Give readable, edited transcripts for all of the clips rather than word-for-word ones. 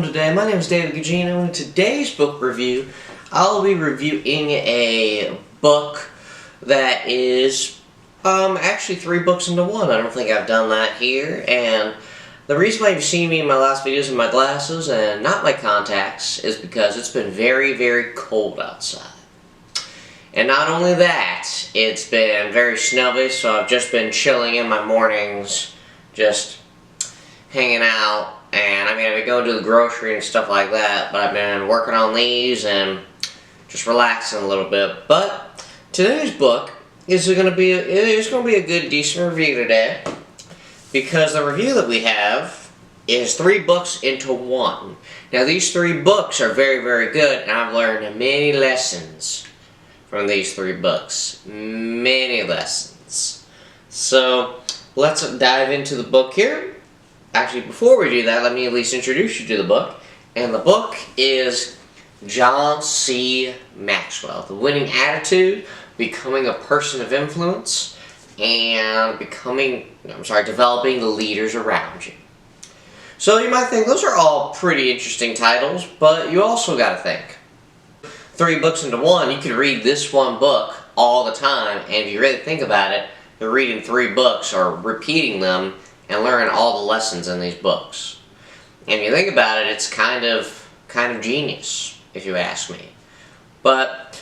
Today, my name is David Gugino, and in today's book review, I'll be reviewing a book that is actually 3 books into one. I don't think I've done that here, and the reason why you've seen me in my last videos in my glasses and not my contacts is because it's been very, very cold outside. And not only that, it's been very snowy, so I've just been chilling in my mornings, just hanging out. And I mean, I've been going to the grocery and stuff like that, but I've been working on these and just relaxing a little bit. But today's book is going to be a good, decent review today, because the review that we have is 3 books into one. Now, these 3 books are very, very good, and I've learned many lessons from these 3 books. Many lessons. So let's dive into the book here. Actually, before we do that, let me at least introduce you to the book. And the book is John C. Maxwell, The Winning Attitude, Becoming a Person of Influence, and Developing the Leaders Around You. So you might think those are all pretty interesting titles, but you also got to think. 3 books into one, you could read this one book all the time, and if you really think about it, you're reading 3 books or repeating them and learn all the lessons in these books. And if you think about it, it's kind of genius, if you ask me. But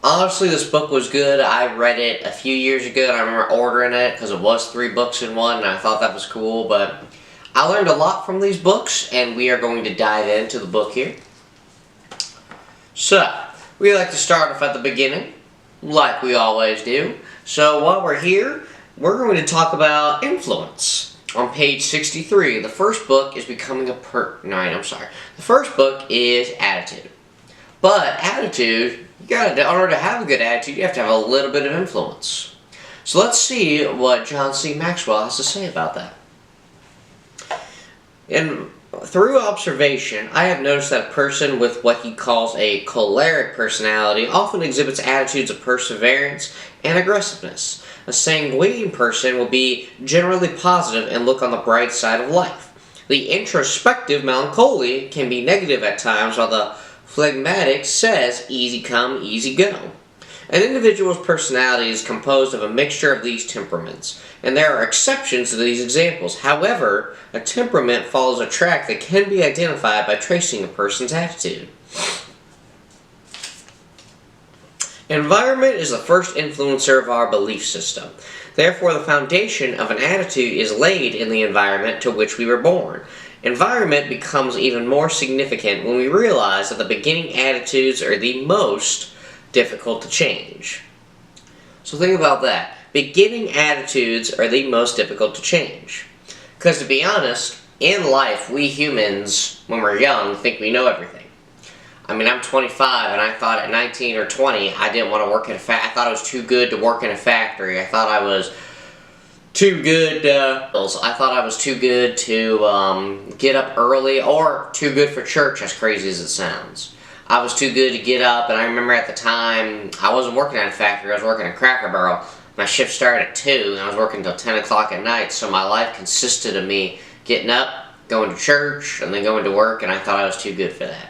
honestly, this book was good. I read it a few years ago, and I remember ordering it because it was 3 books in one, and I thought that was cool. But I learned a lot from these books, and we are going to dive into the book here. So, we like to start off at the beginning, like we always do. So while we're here, we're going to talk about influence. On page 63, the first book is The first book is Attitude. But attitude, in order to have a good attitude, you have to have a little bit of influence. So let's see what John C. Maxwell has to say about that. Through observation, I have noticed that a person with what he calls a choleric personality often exhibits attitudes of perseverance and aggressiveness. A sanguine person will be generally positive and look on the bright side of life. The introspective melancholy can be negative at times, while the phlegmatic says easy come, easy go. An individual's personality is composed of a mixture of these temperaments, and there are exceptions to these examples. However, a temperament follows a track that can be identified by tracing a person's attitude. Environment is the first influencer of our belief system. Therefore, the foundation of an attitude is laid in the environment to which we were born. Environment becomes even more significant when we realize that the beginning attitudes are the most difficult to change. So think about that. Beginning attitudes are the most difficult to change. Because to be honest, in life, we humans, when we're young, think we know everything. I mean, I'm 25, and I thought at 19 or 20, I didn't want to work in a factory. I thought I was too good to work in a factory. I thought I was too good to get up early, or too good for church, as crazy as it sounds. I was too good to get up, and I remember at the time, I wasn't working at a factory, I was working at Cracker Barrel. My shift started at 2, and I was working until 10 o'clock at night, so my life consisted of me getting up, going to church, and then going to work, and I thought I was too good for that.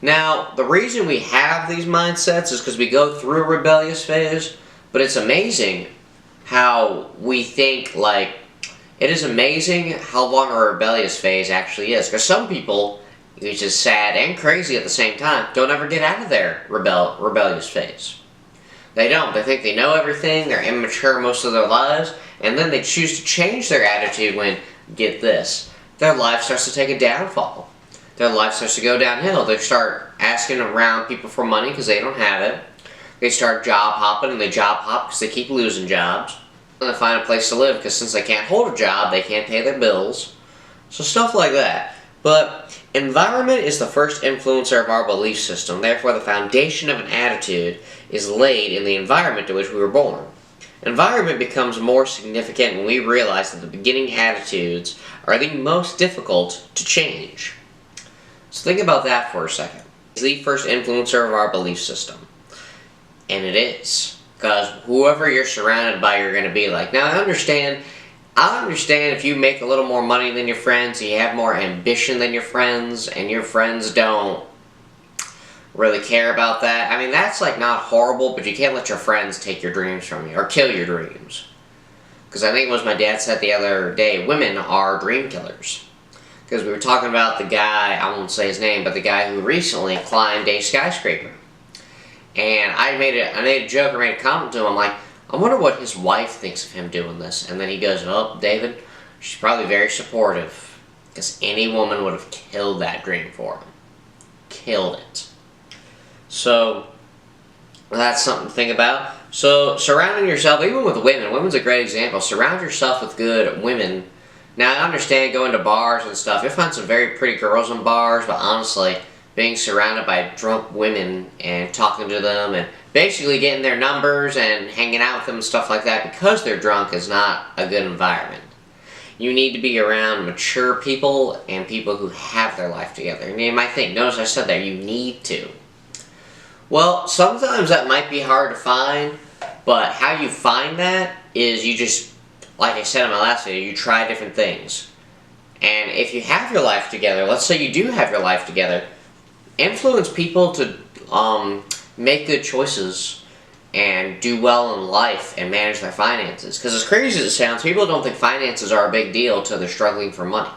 Now, the reason we have these mindsets is because we go through a rebellious phase, but it's amazing how we think, it is amazing how long a rebellious phase actually is. Because some people, which is sad and crazy at the same time, don't ever get out of their rebellious phase. They don't. They think they know everything, they're immature most of their lives, and then they choose to change their attitude when, get this, their life starts to take a downfall. Their life starts to go downhill. They start asking around people for money because they don't have it. They start job hopping, and they job hop because they keep losing jobs. And they find a place to live because since they can't hold a job, they can't pay their bills. So stuff like that. But environment is the first influencer of our belief system. Therefore, the foundation of an attitude is laid in the environment to which we were born. Environment becomes more significant when we realize that the beginning attitudes are the most difficult to change. So think about that for a second. It's the first influencer of our belief system. And it is. Because whoever you're surrounded by, you're going to be like. Now, I understand I understand if you make a little more money than your friends, you have more ambition than your friends, and your friends don't really care about that. I mean, that's like not horrible, but you can't let your friends take your dreams from you or kill your dreams. Because I think it was my dad said the other day, women are dream killers. Because we were talking about the guy, I won't say his name, but the guy who recently climbed a skyscraper. And I made a joke or made a comment to him, I'm like, I wonder what his wife thinks of him doing this. And then he goes, oh, David, she's probably very supportive. Because any woman would have killed that dream for him. Killed it. So, that's something to think about. So, surrounding yourself, even with women, women's a great example. Surround yourself with good women. Now, I understand going to bars and stuff. You'll find some very pretty girls in bars, but honestly, being surrounded by drunk women and talking to them and basically getting their numbers and hanging out with them and stuff like that because they're drunk is not a good environment. You need to be around mature people and people who have their life together. And you might think, notice I said that, you need to. Well, sometimes that might be hard to find, but how you find that is you just, like I said in my last video, you try different things. And if you have your life together, let's say you do have your life together, influence people to make good choices and do well in life and manage their finances. Because as crazy as it sounds, people don't think finances are a big deal till they're struggling for money.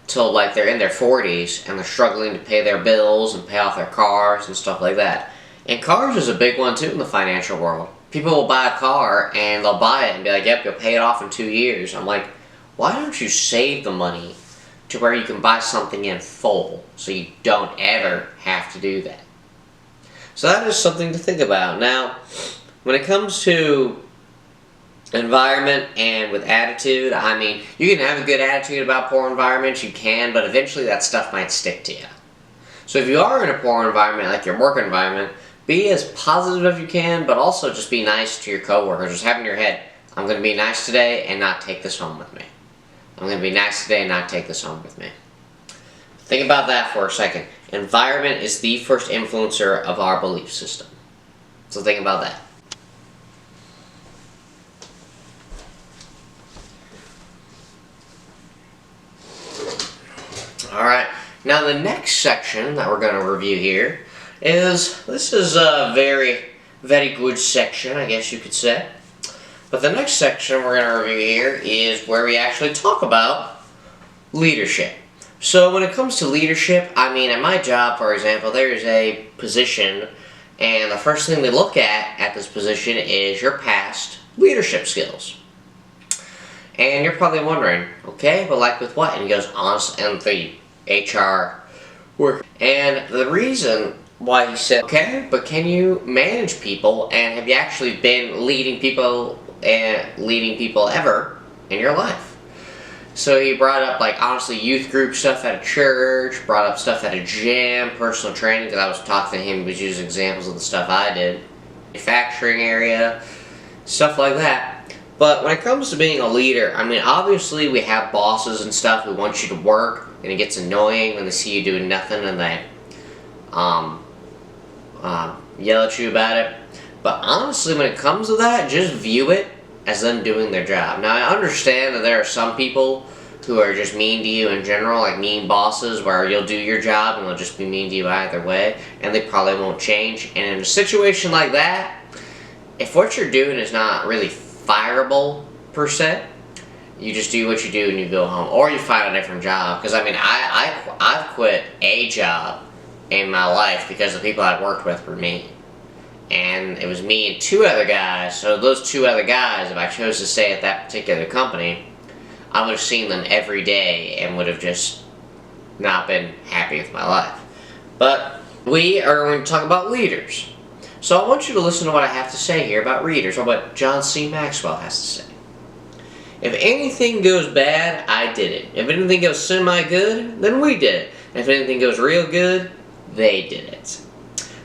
Till like they're in their 40s and they're struggling to pay their bills and pay off their cars and stuff like that. And cars is a big one too in the financial world. People will buy a car and they'll buy it and be like, yep, you'll pay it off in 2 years. I'm like, why don't you save the money to where you can buy something in full so you don't ever have to do that? So that is something to think about. Now, when it comes to environment and with attitude, I mean, you can have a good attitude about poor environments, you can, but eventually that stuff might stick to you. So if you are in a poor environment, like your work environment, be as positive as you can, but also just be nice to your coworkers. Just have in your head, I'm going to be nice today and not take this home with me. I'm going to be nice today and not take this home with me. Think about that for a second. Environment is the first influencer of our belief system. So think about that. Alright, now the next section that we're going to review here this is a very, very good section, I guess you could say. But the next section we're going to review here is where we actually talk about leadership. So when it comes to leadership, I mean, at my job, for example, there is a position, and the first thing they look at this position is your past leadership skills. And you're probably wondering, okay, but like with what? And he goes, honest, and the HR work. And the reason why he said, okay, but can you manage people, and have you actually been leading people ever in your life? So he brought up, like, honestly, youth group stuff at a church, brought up stuff at a gym, personal training, because I was talking to him, he was using examples of the stuff I did, manufacturing area, stuff like that. But when it comes to being a leader, I mean, obviously we have bosses and stuff who want you to work, and it gets annoying when they see you doing nothing and they yell at you about it. But honestly, when it comes to that, just view it as them doing their job. Now, I understand that there are some people who are just mean to you in general, like mean bosses, where you'll do your job and they'll just be mean to you either way, and they probably won't change. And in a situation like that, if what you're doing is not really fireable, per se, you just do what you do and you go home. Or you find a different job. Because, I mean, I've quit a job in my life because the people I'd worked with were mean. And it was me and 2 other guys. So those 2 other guys, if I chose to stay at that particular company, I would have seen them every day and would have just not been happy with my life. But we are going to talk about leaders. So I want you to listen to what I have to say here about leaders, or what John C. Maxwell has to say. If anything goes bad, I did it. If anything goes semi-good, then we did it. If anything goes real good, they did it.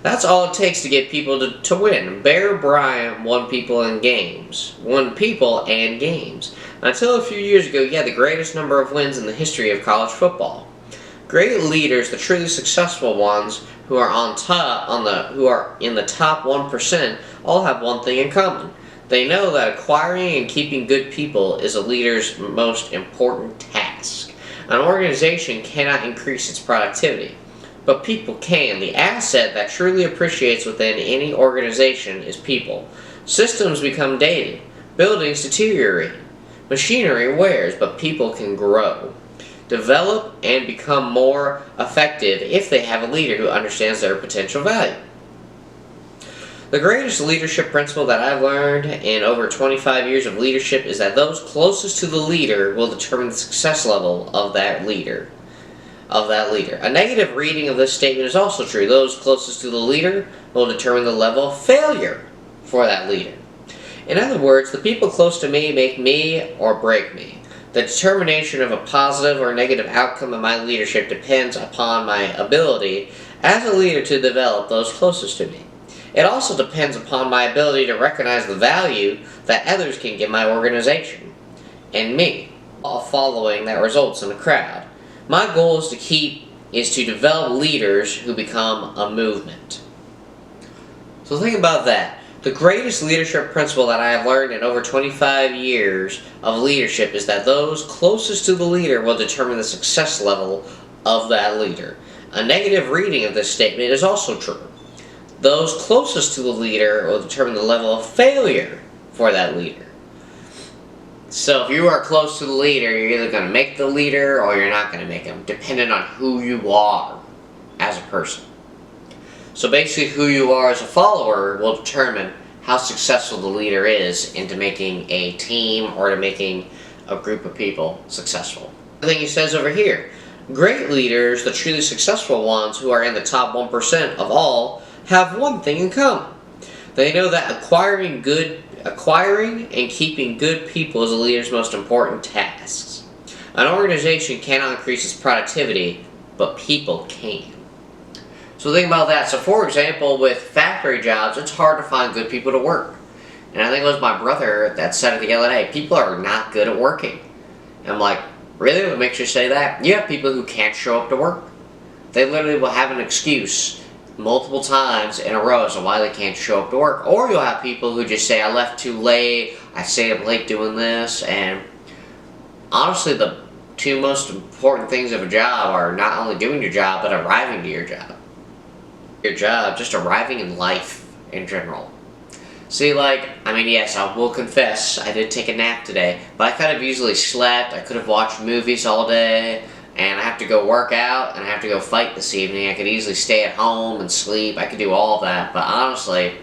That's all it takes to get people to win. Bear Bryant won people and games. Until a few years ago, he had the greatest number of wins in the history of college football. Great leaders, the truly successful ones, who are in the top 1%, all have one thing in common. They know that acquiring and keeping good people is a leader's most important task. An organization cannot increase its productivity, but people can. The asset that truly appreciates within any organization is people. Systems become dated, buildings deteriorate, machinery wears, but people can grow, develop, and become more effective if they have a leader who understands their potential value. The greatest leadership principle that I've learned in over 25 years of leadership is that those closest to the leader will determine the success level of that leader. A negative reading of this statement is also true. Those closest to the leader will determine the level of failure for that leader. In other words, the people close to me make me or break me. The determination of a positive or negative outcome of my leadership depends upon my ability as a leader to develop those closest to me. It also depends upon my ability to recognize the value that others can give my organization and me, all following that results in a crowd. My goal is to develop leaders who become a movement. So think about that. The greatest leadership principle that I have learned in over 25 years of leadership is that those closest to the leader will determine the success level of that leader. A negative reading of this statement is also true. Those closest to the leader will determine the level of failure for that leader. So if you are close to the leader, you're either going to make the leader or you're not going to make him, depending on who you are as a person. So basically who you are as a follower will determine how successful the leader is into making a team or to making a group of people successful. The thing he says over here, great leaders, the truly successful ones who are in the top 1% of all, have one thing in common. They know that acquiring and keeping good people is a leader's most important tasks. An organization cannot increase its productivity, but people can. So think about that. So for example, with factory jobs, it's hard to find good people to work. And I think it was my brother that said it the other day, people are not good at working. And I'm like, really? What makes you say that? You have people who can't show up to work. They literally will have an excuse multiple times in a row as to why they can't show up to work. Or you'll have people who just say, I left too late, I stayed up late doing this, and honestly the two most important things of a job are not only doing your job, but arriving to your job. Your job, just arriving in life in general. See, yes, I will confess, I did take a nap today, but I could have easily slept, I could have watched movies all day, and I have to go work out, and I have to go fight this evening. I could easily stay at home and sleep. I could do all of that, but honestly,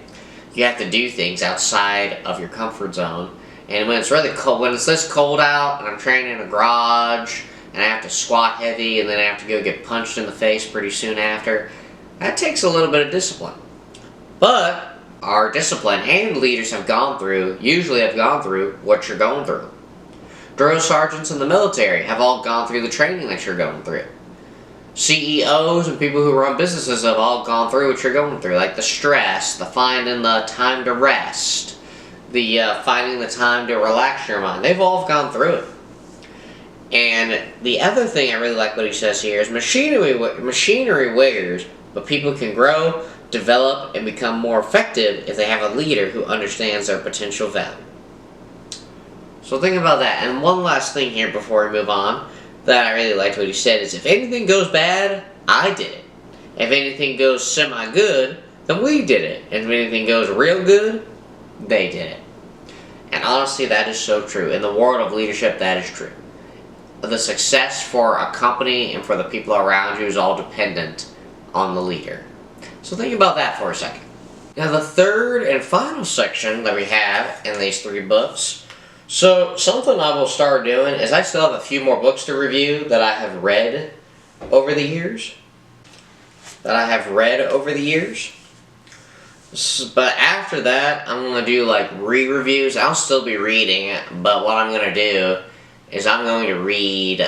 you have to do things outside of your comfort zone. And when it's really cold, when it's this cold out, and I'm training in a garage, and I have to squat heavy, and then I have to go get punched in the face pretty soon after, that takes a little bit of discipline. But our discipline and leaders usually have gone through what you're going through. Drill sergeants in the military have all gone through the training that you're going through. CEOs and people who run businesses have all gone through what you're going through, like the stress, the finding the time to rest, the finding the time to relax your mind. They've all gone through it. And the other thing I really like what he says here is machinery wears, but people can grow, develop, and become more effective if they have a leader who understands their potential value. So think about that. And one last thing here before we move on that I really liked what he said is if anything goes bad, I did it. If anything goes semi-good, then we did it. And if anything goes real good, they did it. And honestly, that is so true. In the world of leadership, that is true. The success for a company and for the people around you is all dependent on the leader. So think about that for a second. Now the third and final section that we have in these 3 books. So something I will start doing is I still have a few more books to review that I have read over the years. But after that, I'm going to do like re-reviews. I'll still be reading it, but what I'm going to do is I'm going to read,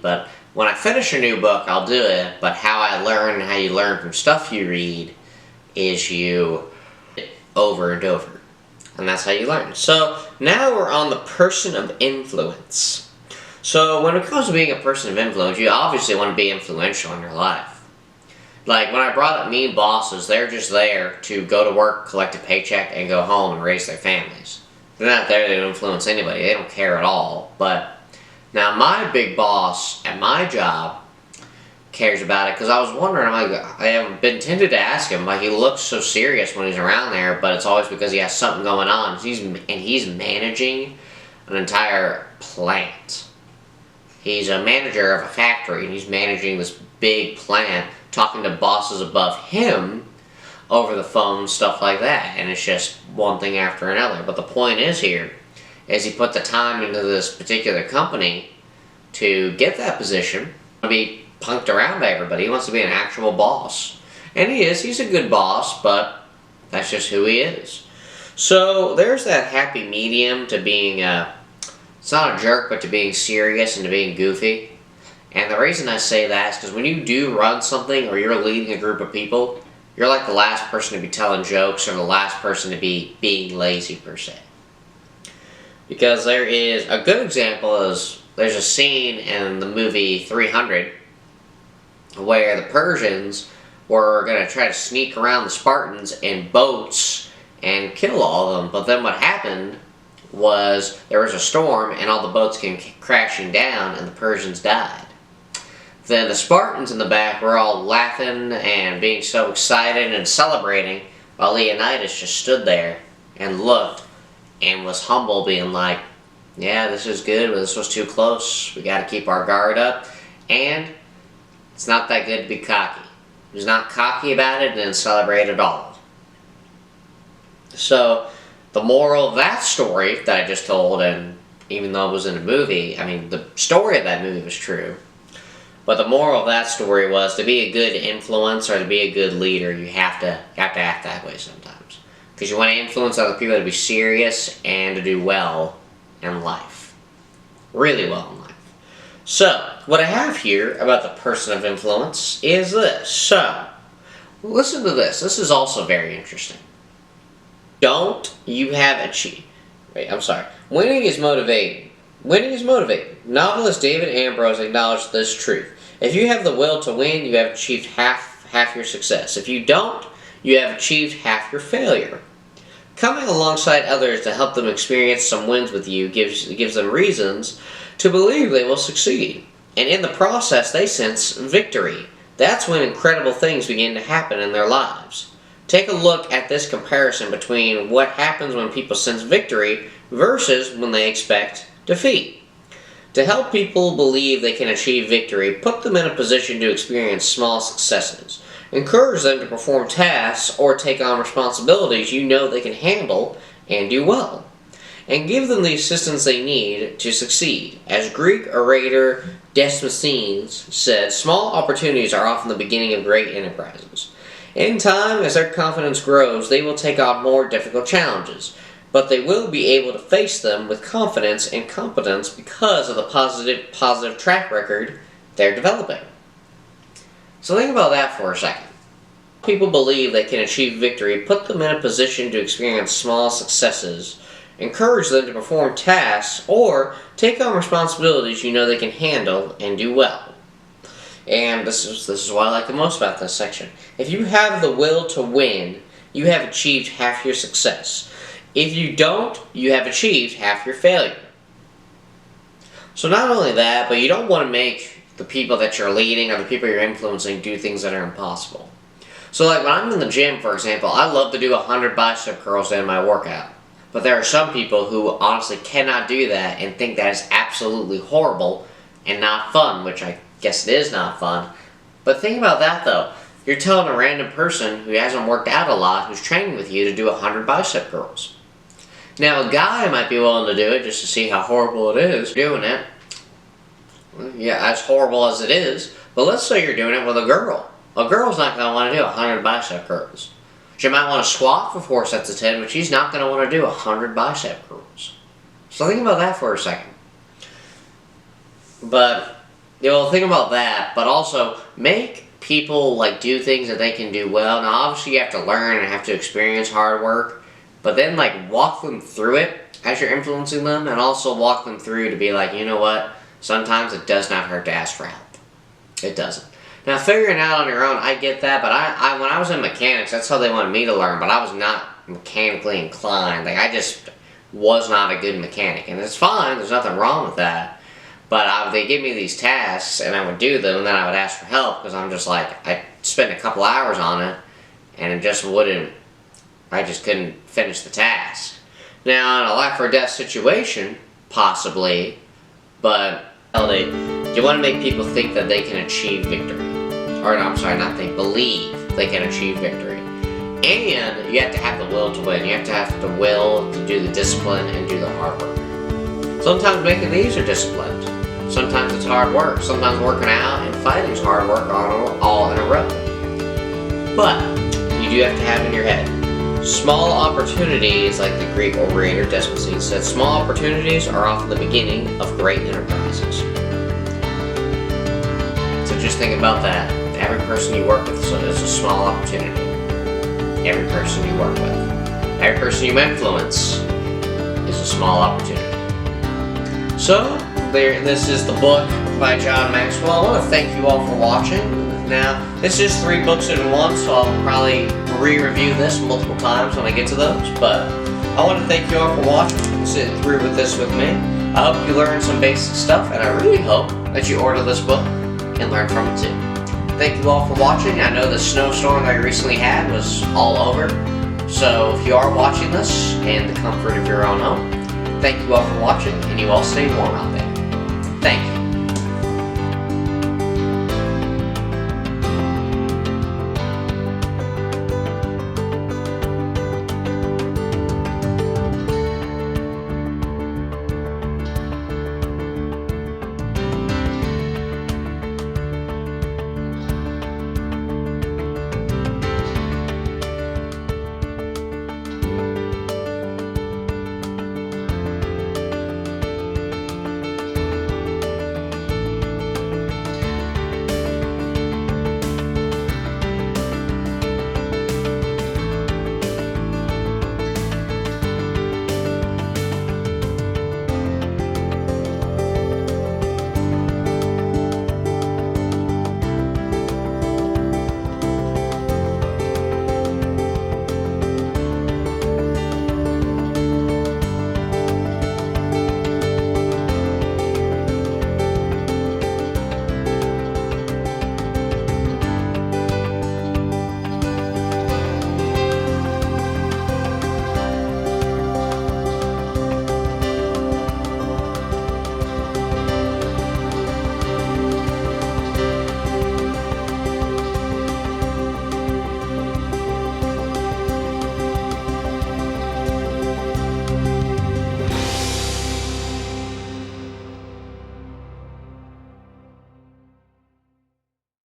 but when I finish a new book, I'll do it. But how I learn, how you learn from stuff you read, is you over and over. And that's how you learn. So now we're on the person of influence. So when it comes to being a person of influence, you obviously want to be influential in your life. Like, when I brought up mean bosses, they're just there to go to work, collect a paycheck, and go home and raise their families. They're not there to influence anybody. They don't care at all. But now my big boss at my job cares about it, because I was wondering, I have been tempted to ask him, like, he looks so serious when he's around there, but it's always because he has something going on. He's managing an entire plant. He's a manager of a factory, and he's managing this big plant, talking to bosses above him over the phone, stuff like that. And it's just one thing after another. But the point is here, is he put the time into this particular company to get that position, to be punked around by everybody. He wants to be an actual boss. And he is. He's a good boss, but that's just who he is. So there's that happy medium to being it's not a jerk, but to being serious and to being goofy. And the reason I say that is because when you do run something or you're leading a group of people, you're like the last person to be telling jokes or the last person to be being lazy, per se. Because there is a good example is there's a scene in the movie 300 where the Persians were going to try to sneak around the Spartans in boats and kill all of them. But then what happened was there was a storm and all the boats came crashing down and the Persians died. Then the Spartans in the back were all laughing and being so excited and celebrating, while Leonidas just stood there and looked and was humble, being like, yeah, this is good, but this was too close. We got to keep our guard up. And it's not that good to be cocky. He was not cocky about it and didn't celebrate at all. So the moral of that story that I just told, and even though it was in a movie, I mean, the story of that movie was true. But the moral of that story was, to be a good influence or to be a good leader, you have to act that way sometimes. Because you want to influence other people to be serious and to do well in life. Really well in life. So, what I have here about the person of influence is this. So, listen to this. This is also very interesting. Don't you have achieved... Wait, I'm sorry. Winning is motivating. Winning is motivating. Novelist David Ambrose acknowledged this truth. If you have the will to win, you have achieved half your success. If you don't, you have achieved half your failure. Coming alongside others to help them experience some wins with you gives them reasons to believe they will succeed. And in the process, they sense victory. That's when incredible things begin to happen in their lives. Take a look at this comparison between what happens when people sense victory versus when they expect defeat. To help people believe they can achieve victory, put them in a position to experience small successes. Encourage them to perform tasks or take on responsibilities you know they can handle and do well. And give them the assistance they need to succeed. As Greek orator Demosthenes said, small opportunities are often the beginning of great enterprises. In time, as their confidence grows, they will take on more difficult challenges. But they will be able to face them with confidence and competence because of the positive track record they're developing. So think about that for a second. People believe they can achieve victory, put them in a position to experience small successes, encourage them to perform tasks, or take on responsibilities you know they can handle and do well. And this is what I like the most about this section. If you have the will to win, you have achieved half your success. If you don't, you have achieved half your failure. So not only that, but you don't want to make the people that you're leading or the people you're influencing do things that are impossible. So like when I'm in the gym, for example, I love to do 100 bicep curls in my workout. But there are some people who honestly cannot do that and think that is absolutely horrible and not fun, which I guess it is not fun. But think about that though. You're telling a random person who hasn't worked out a lot, who's training with you, to do 100 bicep curls. Now, a guy might be willing to do it just to see how horrible it is doing it. Yeah, as horrible as it is. But let's say you're doing it with a girl. A girl's not going to want to do 100 bicep curls. She might want to squat for 4 sets of 10, but she's not going to want to do 100 bicep curls. So think about that for a second. But, think about that, but also make people do things that they can do well. Now, obviously you have to learn and have to experience hard work. But then, walk them through it as you're influencing them, and also walk them through to be like, you know what, sometimes it does not hurt to ask for help. It doesn't. Now, figuring it out on your own, I get that, but I when I was in mechanics, that's how they wanted me to learn, but I was not mechanically inclined. Like, I just was not a good mechanic, and it's fine, there's nothing wrong with that. But they give me these tasks, and I would do them, and then I would ask for help, because I'm just like, I spent a couple hours on it, and it just wouldn't, I just couldn't finish the task. Now, in a life or death situation, possibly, but you want to make people think that they can achieve victory. Or, no, I'm sorry, not think, believe they can achieve victory. And you have to have the will to win. You have to have the will to do the discipline and do the hard work. Sometimes making these are disciplined. Sometimes it's hard work. Sometimes working out and fighting is hard work all in a row. But you do have to have in your head, small opportunities, like the Greek orator Demosthenes said, small opportunities are often the beginning of great enterprises. So just think about that. Every person you work with is a small opportunity. Every person you work with. Every person you influence is a small opportunity. So, this is the book by John Maxwell. I want to thank you all for watching. Now, this is 3 books in one, so I'll probably re-review this multiple times when I get to those. But I want to thank you all for watching and sitting through with this with me. I hope you learned some basic stuff, and I really hope that you order this book and learn from it too. Thank you all for watching. I know the snowstorm that I recently had was all over. So if you are watching this in the comfort of your own home, thank you all for watching, and you all stay warm out there. Thank you.